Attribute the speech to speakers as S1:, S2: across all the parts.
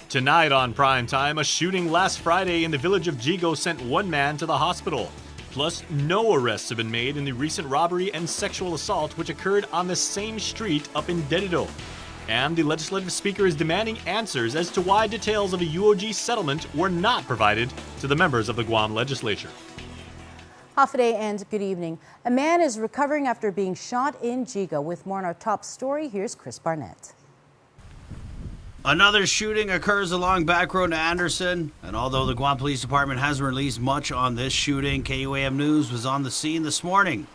S1: Tonight on Primetime, a shooting last Friday in the village of Jigo sent one man to the hospital. Plus, no arrests have been made in the recent robbery and sexual assault which occurred on the same street up in Dedido. And the legislative speaker is demanding answers as to why details of a UOG settlement were not provided to the members of the Guam legislature.
S2: Hafaday and good evening. A man is recovering after being shot in Jigo. With more on our top story, here's Chris Barnett.
S3: Another shooting occurs along Back Road to Anderson, and although the Guam Police Department hasn't released much on this shooting, KUAM News was on the scene this morning.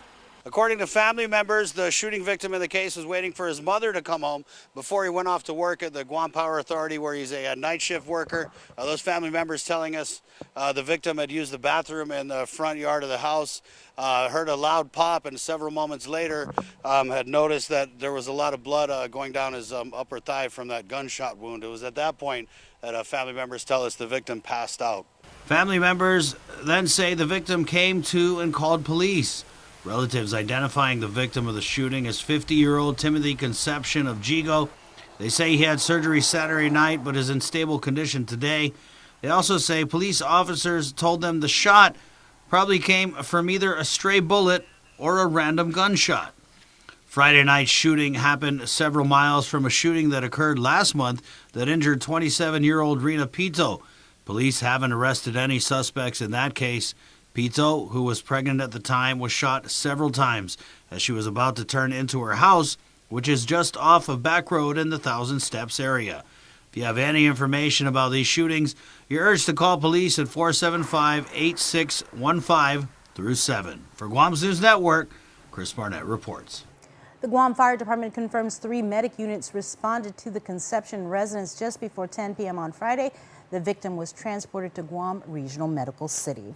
S3: According to family members, the shooting victim in the case was waiting for his mother to come home before he went off to work at the Guam Power Authority, where he's a night shift worker. Those family members telling us the victim had used the bathroom in the front yard of the house, heard a loud pop, and several moments later had noticed that there was a lot of blood going down his upper thigh from that gunshot wound. It was at that point that family members tell us the victim passed out. Family members then say the victim came to and called police. Relatives identifying the victim of the shooting as 50-year-old Timothy Conception of Jigo. They say he had surgery Saturday night but is in stable condition today. They also say police officers told them the shot probably came from either a stray bullet or a random gunshot. Friday night's shooting happened several miles from a shooting that occurred last month that injured 27-year-old Rena Pito. Police haven't arrested any suspects in that case. Pito, who was pregnant at the time, was shot several times as she was about to turn into her house, which is just off of Back Road in the Thousand Steps area. If you have any information about these shootings, you're urged to call police at 475-8615-7. For Guam's News Network, Chris Barnett reports.
S2: The Guam Fire Department confirms 3 medic units responded to the Conception residence just before 10 p.m. on Friday. The victim was transported to Guam Regional Medical City.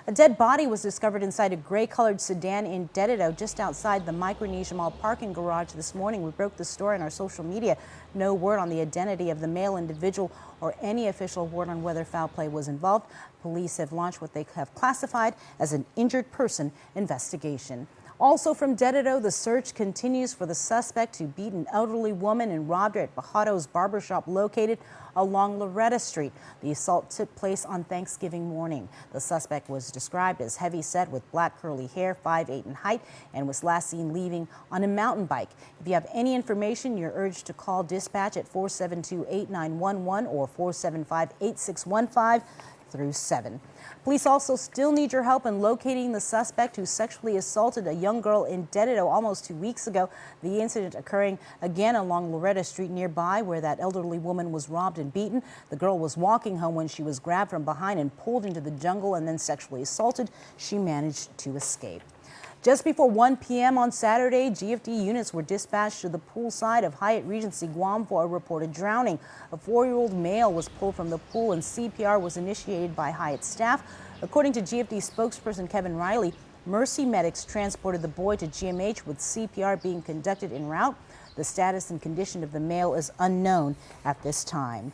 S2: A dead body was discovered inside a gray-colored sedan in Dedido, just outside the Micronesia Mall parking garage this morning. We broke the story on our social media. No word on the identity of the male individual or any official word on whether foul play was involved. Police have launched what they have classified as an injured person investigation. Also from Dedido, the search continues for the suspect who beat an elderly woman and robbed her at Bajado's barbershop located along Loretta Street. The assault took place on Thanksgiving morning. The suspect was described as heavy-set with black curly hair, 5'8" in height, and was last seen leaving on a mountain bike. If you have any information, you're urged to call dispatch at 472-8911 or 475-8615-7. Police also still need your help in locating the suspect who sexually assaulted a young girl in Dedido almost 2 weeks ago. The incident occurring again along Loretta Street nearby, where that elderly woman was robbed and beaten. The girl was walking home when she was grabbed from behind and pulled into the jungle and then sexually assaulted. She managed to escape. Just before 1 p.m. on Saturday, GFD units were dispatched to the poolside of Hyatt Regency Guam for a reported drowning. A 4-year-old male was pulled from the pool and CPR was initiated by Hyatt staff. According to GFD spokesperson Kevin Riley, Mercy medics transported the boy to GMH with CPR being conducted en route. The status and condition of the male is unknown at this time.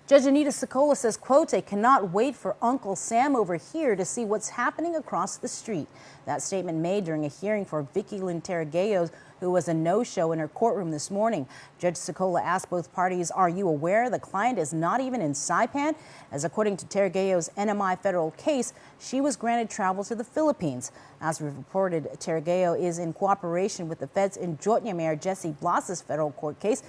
S2: Judge Anita Sokola says, quote, "I cannot wait for Uncle Sam over here to see what's happening across the street." That statement made during a hearing for Vicky Lynn Tarragallo, who was a no-show in her courtroom this morning. Judge Sokola asked both parties, "Are you aware the client is not even in Saipan?" As according to Tarragallo's NMI federal case, she was granted travel to the Philippines. As we've reported, Tarragallo is in cooperation with the feds in Jotnya Mayor Jesse Blas's federal court case.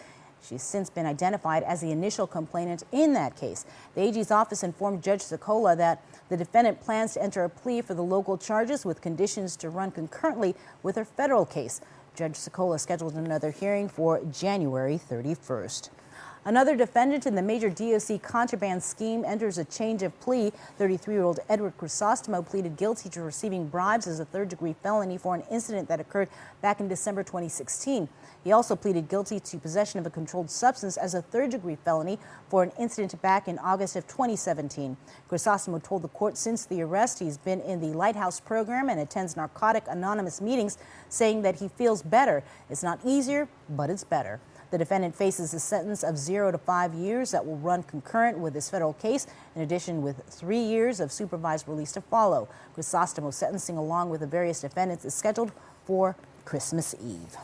S2: She's since been identified as the initial complainant in that case. The AG's office informed Judge Sokola that the defendant plans to enter a plea for the local charges with conditions to run concurrently with her federal case. Judge Sokola scheduled another hearing for January 31st. Another defendant in the major DOC contraband scheme enters a change of plea. 33-year-old Edward Crisostomo pleaded guilty to receiving bribes as a third-degree felony for an incident that occurred back in December 2016. He also pleaded guilty to possession of a controlled substance as a third-degree felony for an incident back in August of 2017. Crisostomo told the court since the arrest he's been in the Lighthouse program and attends Narcotic Anonymous meetings, saying that he feels better. It's not easier, but it's better. The defendant faces a sentence of 0 to 5 years that will run concurrent with his federal case, in addition with 3 years of supervised release to follow. Crisostomo's sentencing, along with the various defendants, is scheduled for Christmas Eve.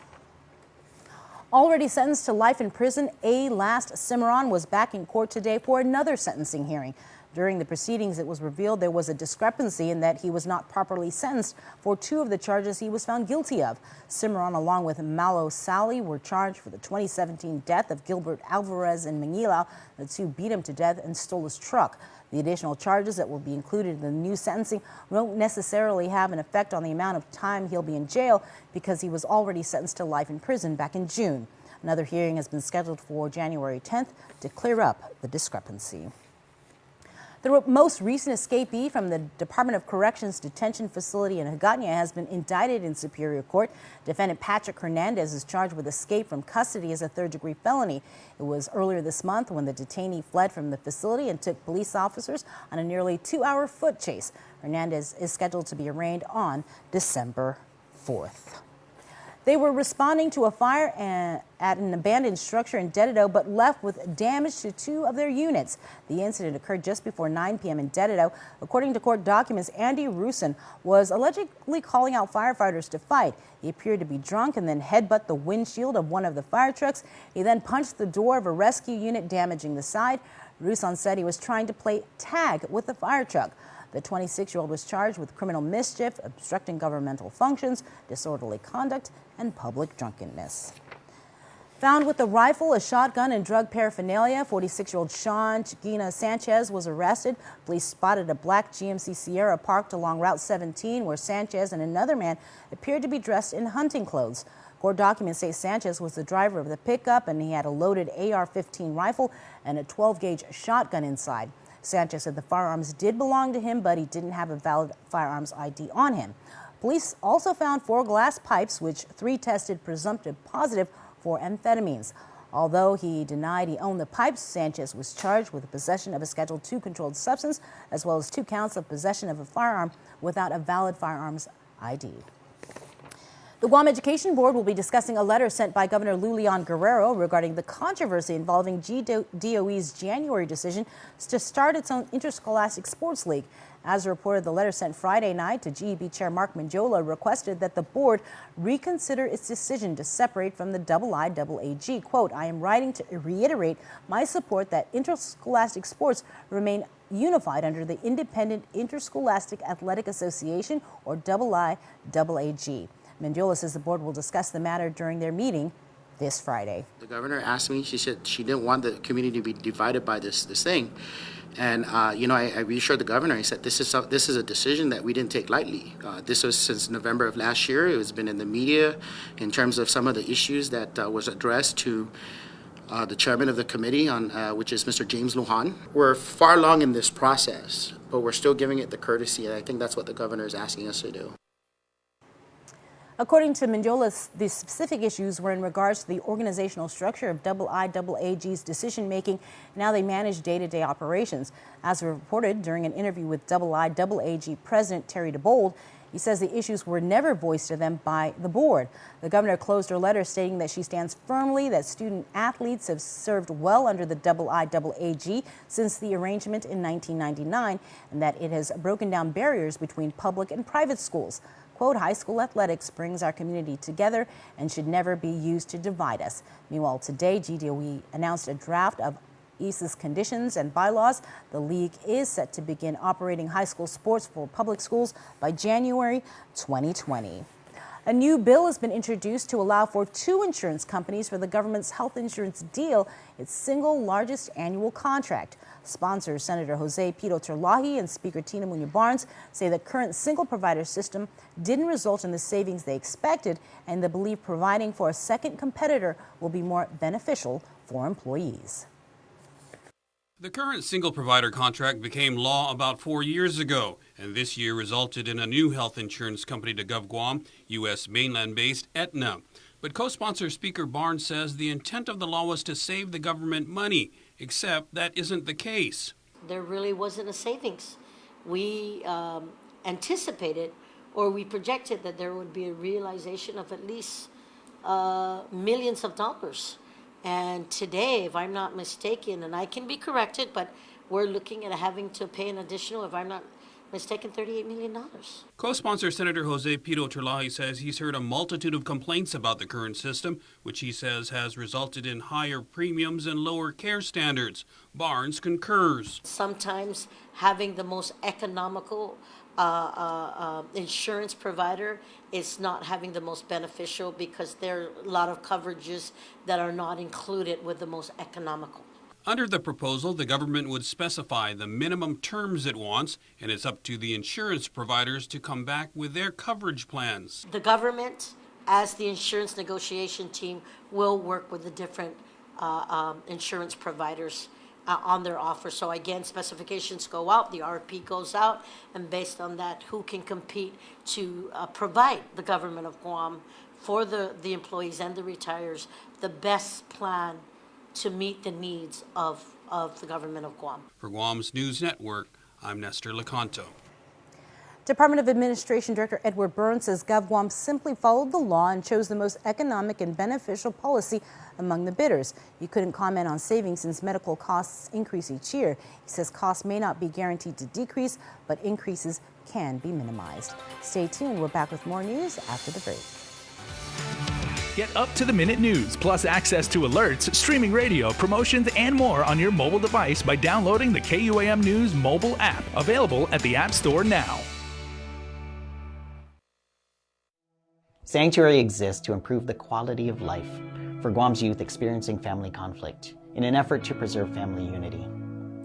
S2: Already sentenced to life in prison, A. Last Cimarron was back in court today for another sentencing hearing. During the proceedings, it was revealed there was a discrepancy in that he was not properly sentenced for two of the charges he was found guilty of. Cimarron, along with Malo Sally, were charged for the 2017 death of Gilbert Alvarez in Manila. The two beat him to death and stole his truck. The additional charges that will be included in the new sentencing won't necessarily have an effect on the amount of time he'll be in jail because he was already sentenced to life in prison back in June. Another hearing has been scheduled for January 10th to clear up the discrepancy. The most recent escapee from the Department of Corrections detention facility in Hagåtña has been indicted in Superior Court. Defendant Patrick Hernandez is charged with escape from custody as a third-degree felony. It was earlier this month when the detainee fled from the facility and took police officers on a nearly 2-hour foot chase. Hernandez is scheduled to be arraigned on December 4th. They were responding to a fire at an abandoned structure in Dededo, but left with damage to two of their units. The incident occurred just before 9 p.m. in Dededo. According to court documents, Andy Rusin was allegedly calling out firefighters to fight. He appeared to be drunk and then headbutt the windshield of one of the fire trucks. He then punched the door of a rescue unit, damaging the side. Rusin said he was trying to play tag with the fire truck. The 26-year-old was charged with criminal mischief, obstructing governmental functions, disorderly conduct, and public drunkenness. Found with a rifle, a shotgun, and drug paraphernalia, 46-year-old Sean Chiquina Sanchez was arrested. Police spotted a black GMC Sierra parked along Route 17 where Sanchez and another man appeared to be dressed in hunting clothes. Court documents say Sanchez was the driver of the pickup and he had a loaded AR-15 rifle and a 12-gauge shotgun inside. Sanchez said the firearms did belong to him, but he didn't have a valid firearms ID on him. Police also found 4 glass pipes, which 3 tested presumptive positive for amphetamines. Although he denied he owned the pipes, Sanchez was charged with possession of a Schedule II controlled substance, as well as 2 counts of possession of a firearm without a valid firearms ID. The Guam Education Board will be discussing a letter sent by Governor Lulian Guerrero regarding the controversy involving GDOE's January decision to start its own interscholastic sports league. As reported, the letter sent Friday night to GEB Chair Mark Mendiola requested that the board reconsider its decision to separate from the IIAAG. Quote, "I am writing to reiterate my support that interscholastic sports remain unified under the Independent Interscholastic Athletic Association, or IIAAG." Mendiola says the board will discuss the matter during their meeting this Friday.
S4: The governor asked me, she said she didn't want the community to be divided by this thing. And, I reassured the governor. I said, this is a decision that we didn't take lightly. This was since November of last year. It has been in the media in terms of some of the issues that was addressed to the chairman of the committee, which is Mr. James Lujan. We're far along in this process, but we're still giving it the courtesy, and I think that's what the governor is asking us to do.
S2: According to Mendiola, the specific issues were in regards to the organizational structure of IIAAG's decision-making and how they manage day-to-day operations. As reported during an interview with IIAAG President Terry DeBold, he says the issues were never voiced to them by the board. The governor closed her letter stating that she stands firmly that student athletes have served well under the IIAAG since the arrangement in 1999 and that it has broken down barriers between public and private schools. Quote, "High school athletics brings our community together and should never be used to divide us." Meanwhile, today, GDOE announced a draft of ISA's conditions and bylaws. The league is set to begin operating high school sports for public schools by January 2020. A new bill has been introduced to allow for 2 insurance companies for the government's health insurance deal, its single largest annual contract. Sponsors Senator Jose Pito Terlahi and Speaker Tina Muñoz Barnes say the current single provider system didn't result in the savings they expected, and they believe providing for a second competitor will be more beneficial for employees.
S5: The current single provider contract became law about 4 years ago, and this year resulted in a new health insurance company to GovGuam, U.S. mainland-based Aetna. But co-sponsor Speaker Barnes says the intent of the law was to save the government money, except that isn't the case.
S6: There really wasn't a savings. We anticipated or we projected that there would be a realization of at least millions of dollars. And today, if I'm not mistaken, and I can be corrected, but we're looking at having to pay an additional, if I'm not It's taken $38 million.
S5: Co-sponsor Senator Jose Pito Terlahi says he's heard a multitude of complaints about the current system, which he says has resulted in higher premiums and lower care standards. Barnes concurs.
S6: Sometimes having the most economical insurance provider is not having the most beneficial because there are a lot of coverages that are not included with the most economical.
S5: Under the proposal, the government would specify the minimum terms it wants, and it's up to the insurance providers to come back with their coverage plans.
S6: The government, as the insurance negotiation team, will work with the different insurance providers on their offer. So again, specifications go out, the RFP goes out, and based on that, who can compete to provide the government of Guam for the employees and the retirees the best plan to meet the needs of the government of Guam.
S5: For Guam's News Network, I'm Nestor Lecanto.
S2: Department of Administration Director Edward Burns says GovGuam simply followed the law and chose the most economic and beneficial policy among the bidders. He couldn't comment on savings since medical costs increase each year. He says costs may not be guaranteed to decrease, but increases can be minimized. Stay tuned. We're back with more news after the break.
S7: Get up-to-the-minute news, plus access to alerts, streaming radio, promotions, and more on your mobile device by downloading the KUAM News mobile app, available at the App Store now.
S8: Sanctuary exists to improve the quality of life for Guam's youth experiencing family conflict in an effort to preserve family unity.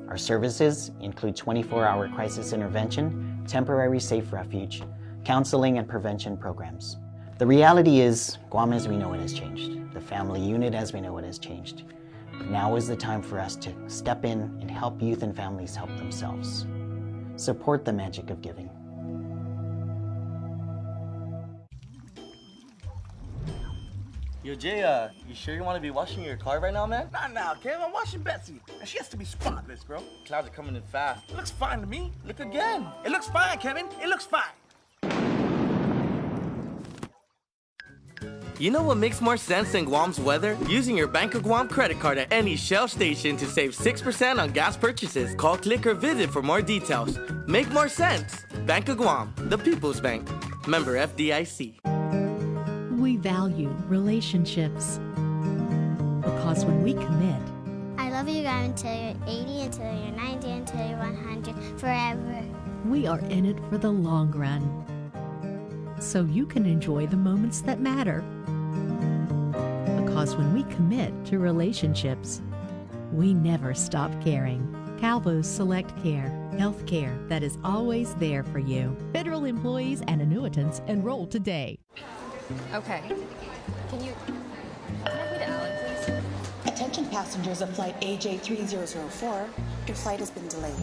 S8: Our services include 24-hour crisis intervention, temporary safe refuge, counseling, and prevention programs. The reality is, Guam as we know it has changed. The family unit as we know it has changed. Now is the time for us to step in and help youth and families help themselves. Support the magic of giving.
S9: Yo, Jay, you sure you want to be washing your car right now, man?
S10: Not now, Kev. I'm watching Betsy, and she has to be spotless, bro.
S9: Clouds are coming in fast.
S10: It looks fine to me. Look again. It looks fine, Kevin. It looks fine.
S9: You know what makes more sense than Guam's weather? Using your Bank of Guam credit card at any Shell station to save 6% on gas purchases. Call, click, or visit for more details. Make more sense. Bank of Guam, the People's Bank. Member FDIC.
S11: We value relationships because when we commit,
S12: I love you guys until you're 80, until you're 90, until you're 100, forever.
S11: We are in it for the long run. So you can enjoy the moments that matter. Because when we commit to relationships, we never stop caring. Calvo's Select Care, health care that is always there for you. Federal employees and annuitants enroll today.
S13: Okay. Can I meet Alan, please?
S14: Attention passengers of flight AJ3004, your flight has been delayed.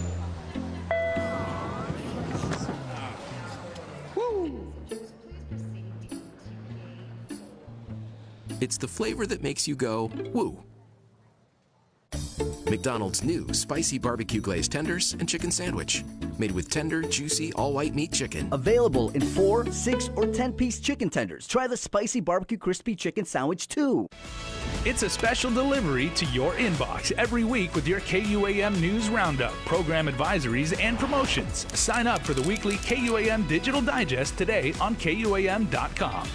S15: It's the flavor that makes you go, woo. McDonald's new spicy barbecue glazed tenders and chicken sandwich. Made with tender, juicy, all-white meat chicken.
S16: Available in 4, 6, or 10-piece chicken tenders. Try the spicy barbecue crispy chicken sandwich too.
S7: It's a special delivery to your inbox every week with your KUAM News Roundup, program advisories, and promotions. Sign up for the weekly KUAM Digital Digest today on KUAM.com.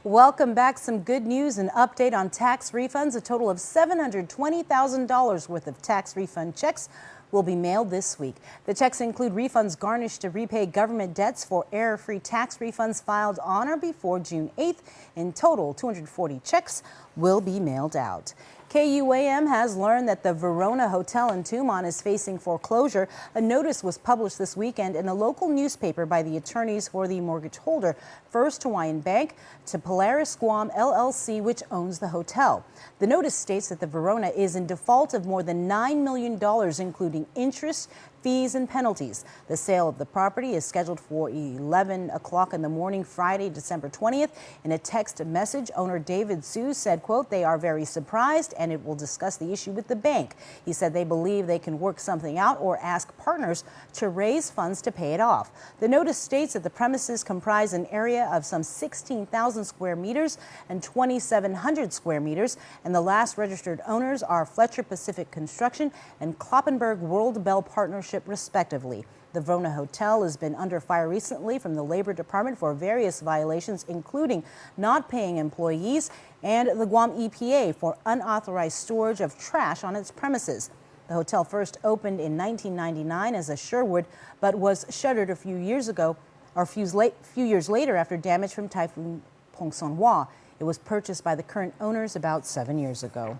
S2: Welcome back. Some good news and update on tax refunds. A total of $720,000 worth of tax refund checks will be mailed this week. The checks include refunds garnished to repay government debts for error-free tax refunds filed on or before June 8th. In total, 240 checks will be mailed out. KUAM has learned that the Verona Hotel in Tumon is facing foreclosure. A notice was published this weekend in a local newspaper by the attorneys for the mortgage holder, First Hawaiian Bank, to Polaris Guam LLC, which owns the hotel. The notice states that the Verona is in default of more than $9 million, including interest, fees, and penalties. The sale of the property is scheduled for 11 o'clock in the morning, Friday, December 20th. In a text message, owner David Sue said, quote, "They are very surprised and it will discuss the issue with the bank." He said they believe they can work something out or ask partners to raise funds to pay it off. The notice states that the premises comprise an area of some 16,000 square meters and 2,700 square meters, and the last registered owners are Fletcher Pacific Construction and Kloppenberg World Bell Partnership, respectively. The Vrona Hotel has been under fire recently from the Labor Department for various violations, including not paying employees, and the Guam EPA for unauthorized storage of trash on its premises. The hotel first opened in 1999 as a Sherwood, but was shuttered a few years ago, or a few years later after damage from Typhoon Pongsonhwa. It was purchased by the current owners about 7 years ago.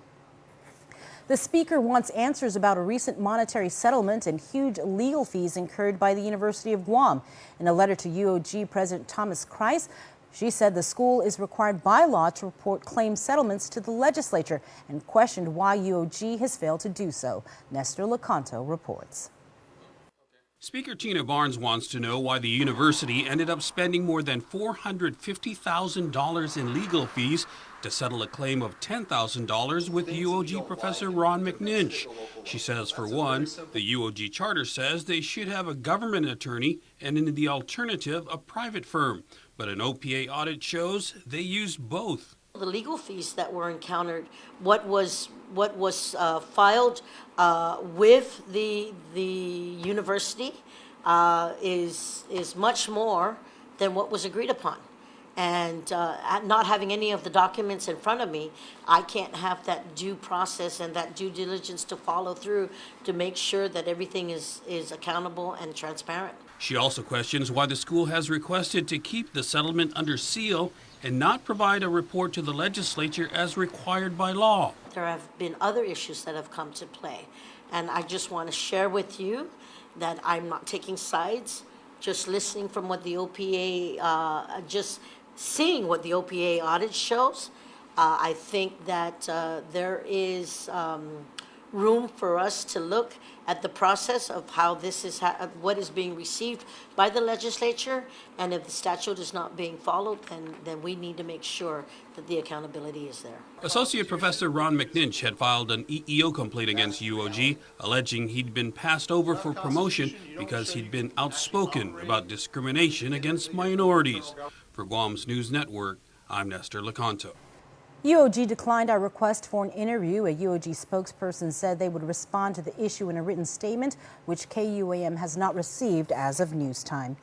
S2: The Speaker wants answers about a recent monetary settlement and huge legal fees incurred by the University of Guam. In a letter to UOG President Thomas Kreis, she said the school is required by law to report claim settlements to the legislature and questioned why UOG has failed to do so. Nestor Lecanto reports.
S5: Speaker Tina Barnes wants to know why the university ended up spending more than $450,000 in legal fees to settle a claim of $10,000 with UOG professor Ron McNinch. She says, for one, the UOG charter says they should have a government attorney and in the alternative, a private firm. But an OPA audit shows they used both.
S6: The legal fees that were encountered, what was filed with the university is much more than what was agreed upon. And not having any of the documents in front of me, I can't have that due process and that due diligence to follow through to make sure that everything is accountable and transparent.
S5: She also questions why the school has requested to keep the settlement under seal and not provide a report to the legislature as required by law.
S6: There have been other issues that have come to play, and I just want to share with you that I'm not taking sides, just listening from what the OPA, just seeing what the OPA audit shows. I think that there is room for us to look at the process of how this is, what is being received by the legislature, and if the statute is not being followed, then we need to make sure that the accountability is there.
S5: Associate Professor Ron McNinch had filed an EEO complaint against UOG, alleging he'd been passed over for promotion because he'd been outspoken about discrimination against minorities. For Guam's News Network, I'm Nestor Lecanto.
S2: UOG declined our request for an interview. A UOG spokesperson said they would respond to the issue in a written statement, which KUAM has not received as of news time.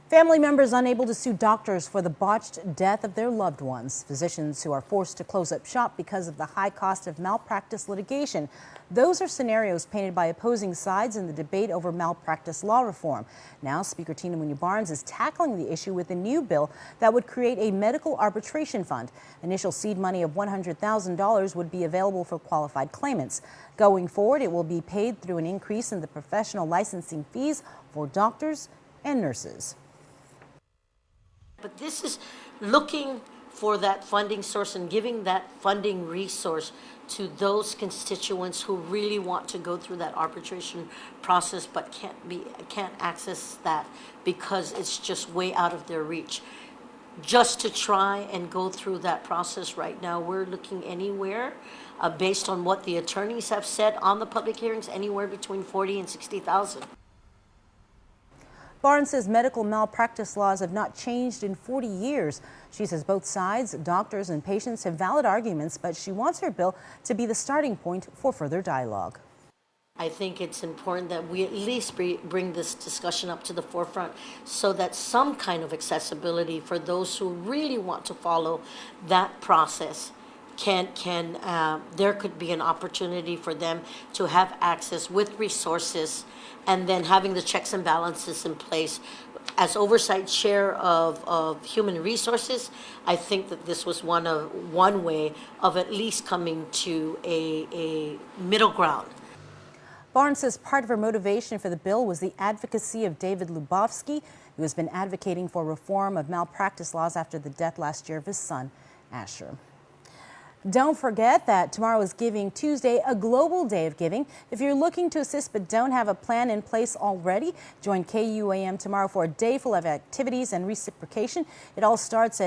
S2: Family members unable to sue doctors for the botched death of their loved ones. Physicians who are forced to close up shop because of the high cost of malpractice litigation. Those are scenarios painted by opposing sides in the debate over malpractice law reform. Now, Speaker Tina Barnes is tackling the issue with a new bill that would create a medical arbitration fund. Initial seed money of $100,000 would be available for qualified claimants. Going forward, it will be paid through an increase in the professional licensing fees for doctors and nurses.
S6: But this is looking for that funding source and giving that funding resource to those constituents who really want to go through that arbitration process but can't access that because it's just way out of their reach. Just to try and go through that process right now, we're looking anywhere, based on what the attorneys have said on the public hearings, anywhere between $40,000 and $60,000.
S2: Barnes says medical malpractice laws have not changed in 40 years. She says both sides, doctors and patients, have valid arguments, but she wants her bill to be the starting point for further dialogue.
S6: I think it's important that we at least bring this discussion up to the forefront so that some kind of accessibility for those who really want to follow that process there could be an opportunity for them to have access with resources, and then having the checks and balances in place. As oversight chair of human resources, I think that this was one way of at least coming to a middle ground.
S2: Barnes says part of her motivation for the bill was the advocacy of David Lubofsky, who has been advocating for reform of malpractice laws after the death last year of his son, Asher. Don't forget that tomorrow is Giving Tuesday, a global day of giving. If you're looking to assist but don't have a plan in place already, join KUAM tomorrow for a day full of activities and reciprocation. It all starts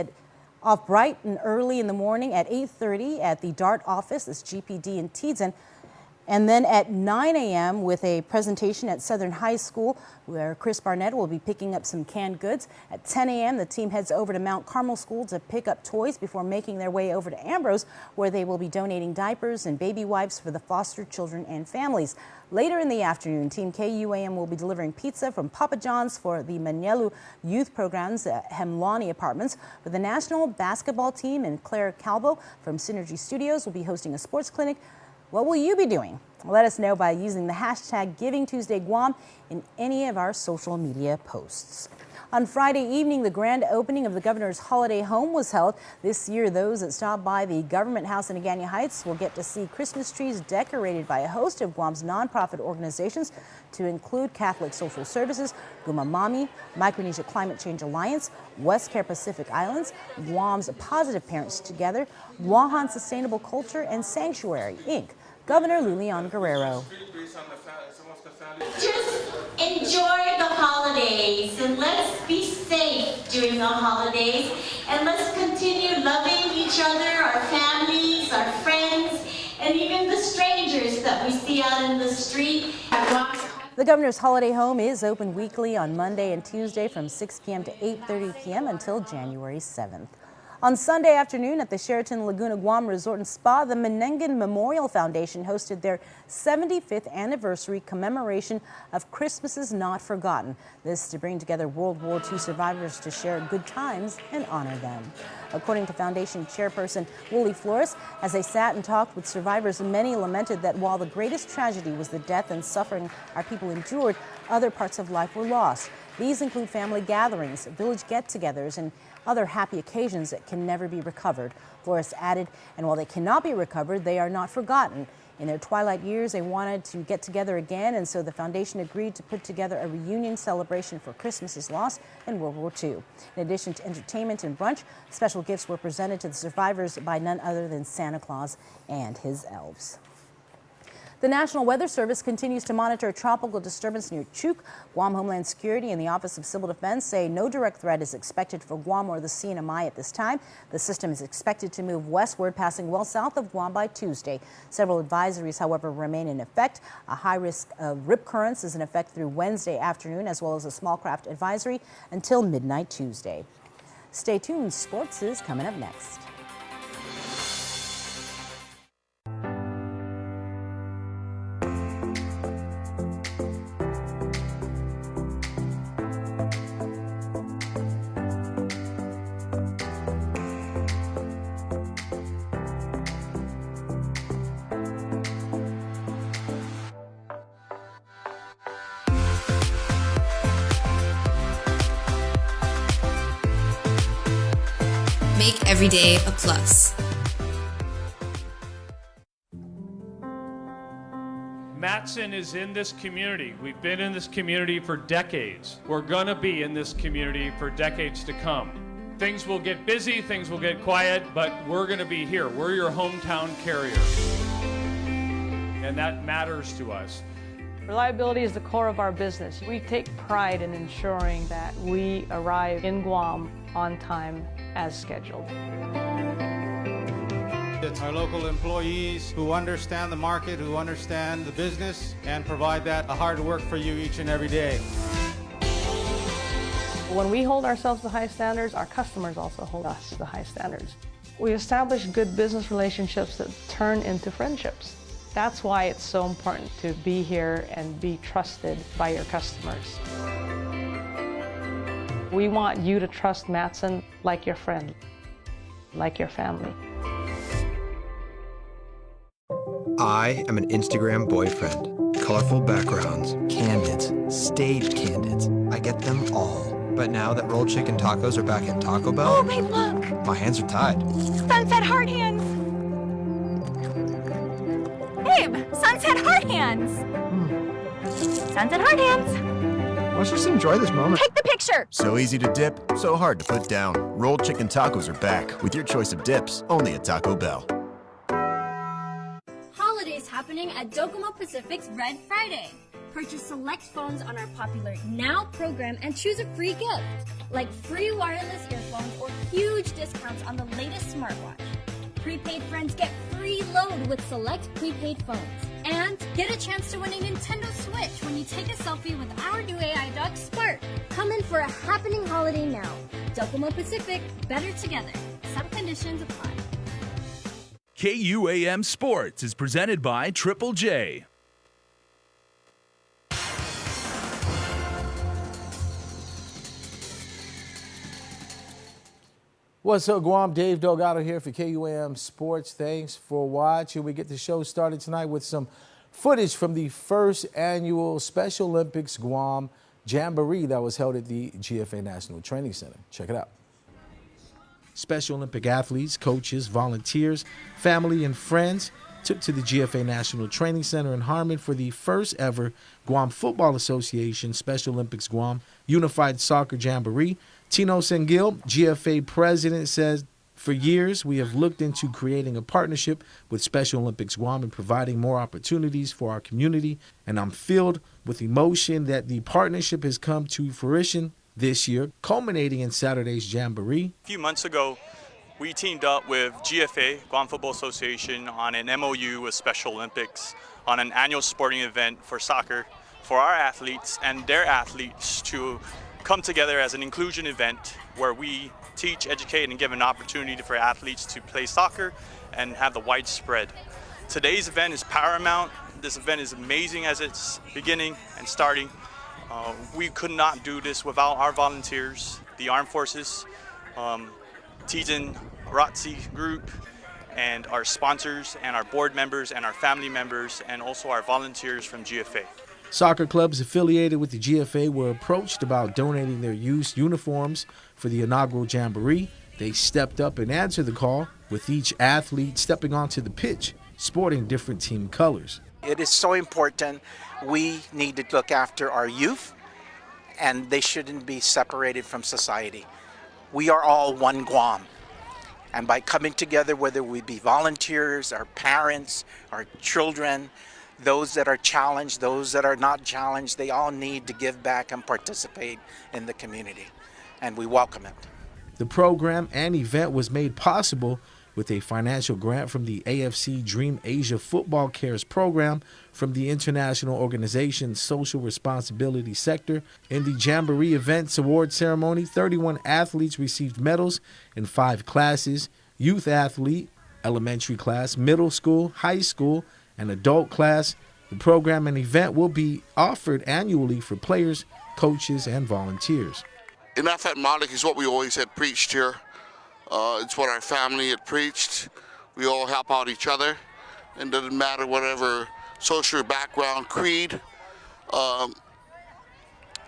S2: off bright and early in the morning at 8:30 at the DART office, this GPD in Tidzin. And then at 9 a.m. with a presentation at Southern High School where Chris Barnett will be picking up some canned goods. At 10 a.m. the team heads over to Mount Carmel School to pick up toys before making their way over to Ambrose, where they will be donating diapers and baby wipes for the foster children and families. Later in the afternoon, Team KUAM will be delivering pizza from Papa John's for the Manielu Youth Programs at Hemlani Apartments. For the national basketball team, and Claire Calvo from Synergy Studios will be hosting a sports clinic. What will you be doing? Let us know by using the hashtag GivingTuesdayGuam in any of our social media posts. On Friday evening, the grand opening of the governor's holiday home was held. This year, those that stop by the government house in Agana Heights will get to see Christmas trees decorated by a host of Guam's nonprofit organizations, to include Catholic Social Services, Gumamami, Micronesia Climate Change Alliance, West Care Pacific Islands, Guam's Positive Parents Together, Guahan Sustainable Culture, and Sanctuary, Inc. Governor Lulian Guerrero.
S17: Just enjoy the holidays and let's be safe during the holidays, and let's continue loving each other, our families, our friends, and even the strangers that we see out in the street.
S2: The governor's holiday home is open weekly on Monday and Tuesday from 6 p.m. to 8:30 p.m. until January 7th. On Sunday afternoon at the Sheraton Laguna Guam Resort and Spa, the Menengan Memorial Foundation hosted their 75th anniversary commemoration of Christmases Not Forgotten. This to bring together World War II survivors to share good times and honor them. According to Foundation Chairperson Wooly Flores, as they sat and talked with survivors, many lamented that while the greatest tragedy was the death and suffering our people endured, other parts of life were lost. These include family gatherings, village get-togethers, and other happy occasions that can never be recovered. Flores added, and while they cannot be recovered, they are not forgotten. In their twilight years, they wanted to get together again, and so the foundation agreed to put together a reunion celebration for Christmases lost in World War II. In addition to entertainment and brunch, special gifts were presented to the survivors by none other than Santa Claus and his elves. The National Weather Service continues to monitor a tropical disturbance near Chuuk. Guam Homeland Security and the Office of Civil Defense say no direct threat is expected for Guam or the CNMI at this time. The system is expected to move westward, passing well south of Guam by Tuesday. Several advisories, however, remain in effect. A high risk of rip currents is in effect through Wednesday afternoon, as well as a small craft advisory until midnight Tuesday. Stay tuned. Sports is coming up next.
S18: Make every day a plus.
S19: Matson is in this community. We've been in this community for decades. We're gonna be in this community for decades to come. Things will get busy, things will get quiet, but we're gonna be here. We're your hometown carrier. And that matters to us.
S20: Reliability is the core of our business. We take pride in ensuring that we arrive in Guam on time as scheduled.
S21: It's our local employees who understand the market, who understand the business, and provide that hard work for you each and every day.
S20: When we hold ourselves to high standards, our customers also hold us to high standards. We establish good business relationships that turn into friendships. That's why it's so important to be here and be trusted by your customers. We want you to trust Matson like your friend, like your family.
S22: I am an Instagram boyfriend. Colorful backgrounds, candids, staged candids. I get them all. But now that rolled chicken tacos are back at Taco Bell,
S23: oh, babe, look!
S22: My hands are tied.
S23: Sunset heart hands! Babe, sunset heart hands! Sunset heart hands!
S22: Let's just enjoy this moment.
S23: Take the picture!
S24: So easy to dip, so hard to put down. Rolled chicken tacos are back with your choice of dips, only at Taco Bell.
S25: Holidays happening at Docomo Pacific's Red Friday. Purchase select phones on our popular Now program and choose a free gift, like free wireless earphones or huge discounts on the latest smartwatch. Prepaid friends get free load with select prepaid phones. And get a chance to win a Nintendo Switch when you take a selfie with our new AI dog, Spark. Come in for a happening holiday now. Docomo Pacific, better together. Some conditions apply.
S7: KUAM Sports is presented by Triple J.
S1: What's up, Guam? Dave Delgado here for KUAM Sports. Thanks for watching. We get the show started tonight with some footage from the first annual Special Olympics Guam Jamboree that was held at the GFA National Training Center. Check it out. Special Olympic athletes, coaches, volunteers, family, and friends took to the GFA National Training Center in Harmon for the first ever Guam Football Association Special Olympics Guam Unified Soccer Jamboree. Tino Sengil, GFA president, says, "For years, we have looked into creating a partnership with Special Olympics Guam and providing more opportunities for our community, and I'm filled with emotion that the partnership has come to fruition this year, culminating in Saturday's Jamboree."
S3: A few months ago, we teamed up with GFA, Guam Football Association, on an MOU with Special Olympics on an annual sporting event for soccer for our athletes and their athletes to come together as an inclusion event where we teach, educate, and give an opportunity for athletes to play soccer and have the widespread. Today's event is paramount. This event is amazing as it's beginning and starting. We could not do this without our volunteers, the Armed Forces, Tijan ROTC Group, and our sponsors and our board members and our family members and also our volunteers from GFA.
S1: Soccer clubs affiliated with the GFA were approached about donating their youth uniforms for the inaugural Jamboree. They stepped up and answered the call, with each athlete stepping onto the pitch, sporting different team colors.
S4: It is so important. We need to look after our youth, and they shouldn't be separated from society. We are all one Guam. And by coming together, whether we be volunteers, our parents, our children, those that are challenged, those that are not challenged, they all need to give back and participate in the community. And we welcome it.
S1: The program and event was made possible with a financial grant from the AFC Dream Asia Football Cares program from the International Organization's Social Responsibility Sector. In the Jamboree Events Award Ceremony, 31 athletes received medals in 5 classes: youth athlete, elementary class, middle school, high school, and adult class. The program and event will be offered annually for players, coaches, and volunteers.
S8: Inafat Malik is what we always had preached here. It's what our family had preached. We all help out each other. It doesn't matter whatever social background, creed,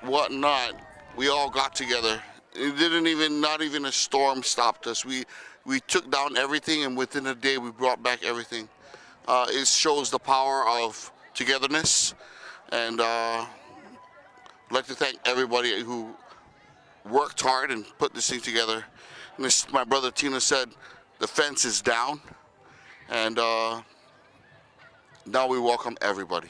S8: whatnot. We all got together. Not even a storm stopped us. We took down everything, and within a day we brought back everything. It shows the power of togetherness, and I'd like to thank everybody who worked hard and put this thing together. And this, my brother Tina said, the fence is down, and now we welcome everybody.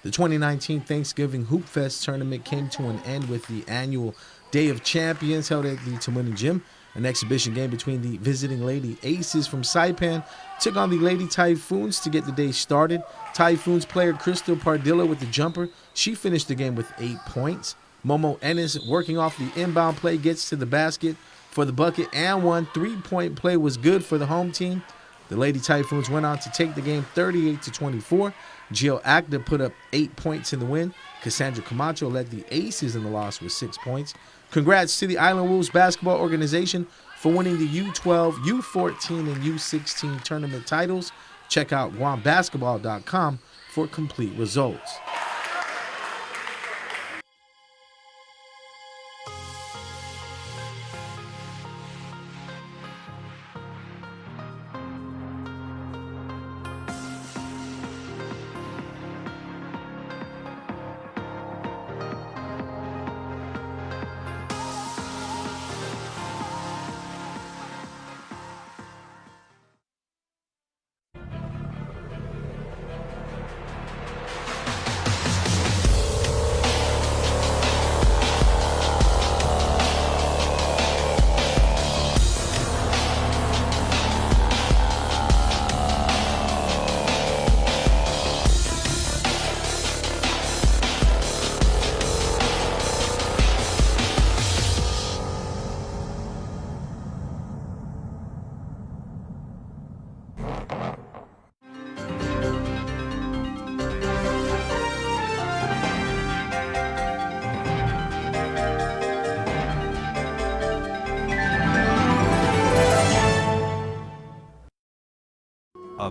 S1: The 2019 Thanksgiving Hoop Fest tournament came to an end with the annual Day of Champions held at the Tamuni Gym. An exhibition game between the visiting Lady Aces from Saipan took on the Lady Typhoons to get the day started. Typhoons player Crystal Pardilla with the jumper. She finished the game with 8 points. Momo Ennis working off the inbound play gets to the basket for the bucket and one. 3-point play was good for the home team. The Lady Typhoons went on to take the game 38-24. Gio Acta put up 8 points in the win. Cassandra Camacho led the Aces in the loss with 6 points. Congrats to the Island Wolves basketball organization for winning the U12, U14, and U16 tournament titles. Check out guambasketball.com for complete results.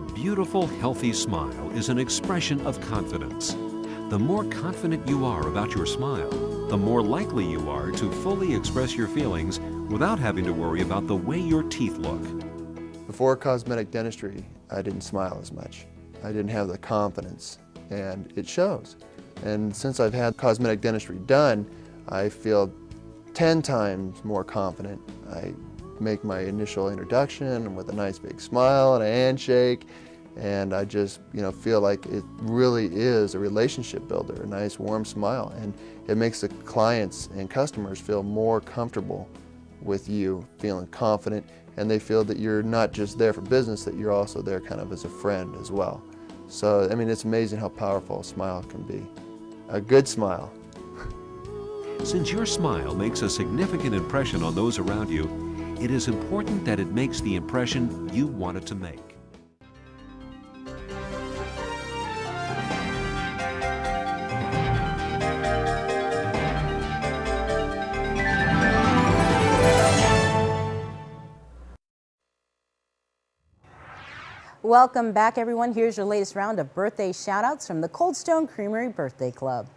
S9: beautiful, healthy smile is an expression of confidence. The more confident you are about your smile, the more likely you are to fully express your feelings without having to worry about the way your teeth look.
S10: Before cosmetic dentistry, I didn't smile as much. I didn't have the confidence, and it shows. And since I've had cosmetic dentistry done, I feel 10 times more confident. I make my initial introduction with a nice big smile and a handshake, and I just feel like it really is a relationship builder, a nice warm smile, and it makes the clients and customers feel more comfortable with you, feeling confident, and they feel that you're not just there for business, that you're also there kind of as a friend as well. So, I mean, it's amazing how powerful a smile can be. A good smile.
S9: Since your smile makes a significant impression on those around you, it is important that it makes the impression you want it to make.
S2: Welcome back, everyone. Here's your latest round of birthday shout-outs from the Cold Stone Creamery Birthday Club.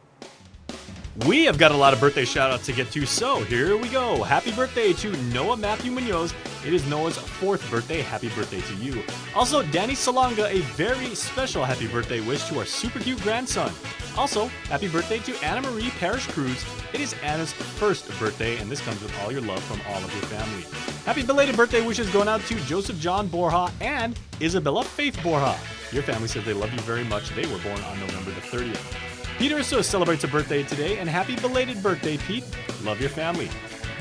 S11: We have got a lot of birthday shout-outs to get to, so here we go. Happy birthday to Noah Matthew Munoz. It is Noah's 4th birthday. Happy birthday to you. Also, Danny Salonga, a very special happy birthday wish to our super cute grandson. Also, happy birthday to Anna Marie Parrish Cruz. It is Anna's 1st birthday, and this comes with all your love from all of your family. Happy belated birthday wishes going out to Joseph John Borja and Isabella Faith Borja. Your family says they love you very much. They were born on November the 30th. Peter So celebrates a birthday today, and happy belated birthday, Pete. Love your family.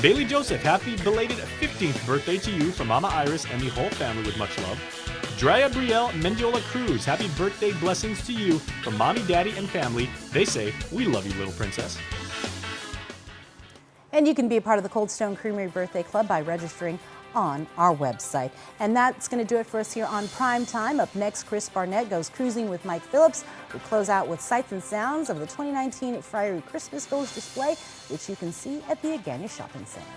S11: Bailey Joseph, happy belated 15th birthday to you from Mama Iris and the whole family with much love. Drea Brielle Mendiola Cruz, happy birthday blessings to you from Mommy, Daddy, and family. They say, we love you, little princess.
S2: And you can be a part of the Cold Stone Creamery Birthday Club by registering on our website. And that's going to do it for us here on Prime Time. Up next, Chris Barnett goes cruising with Mike Phillips. We close out with sights and sounds of the 2019 Friary Christmas Village display, which you can see at the Agania Shopping Center.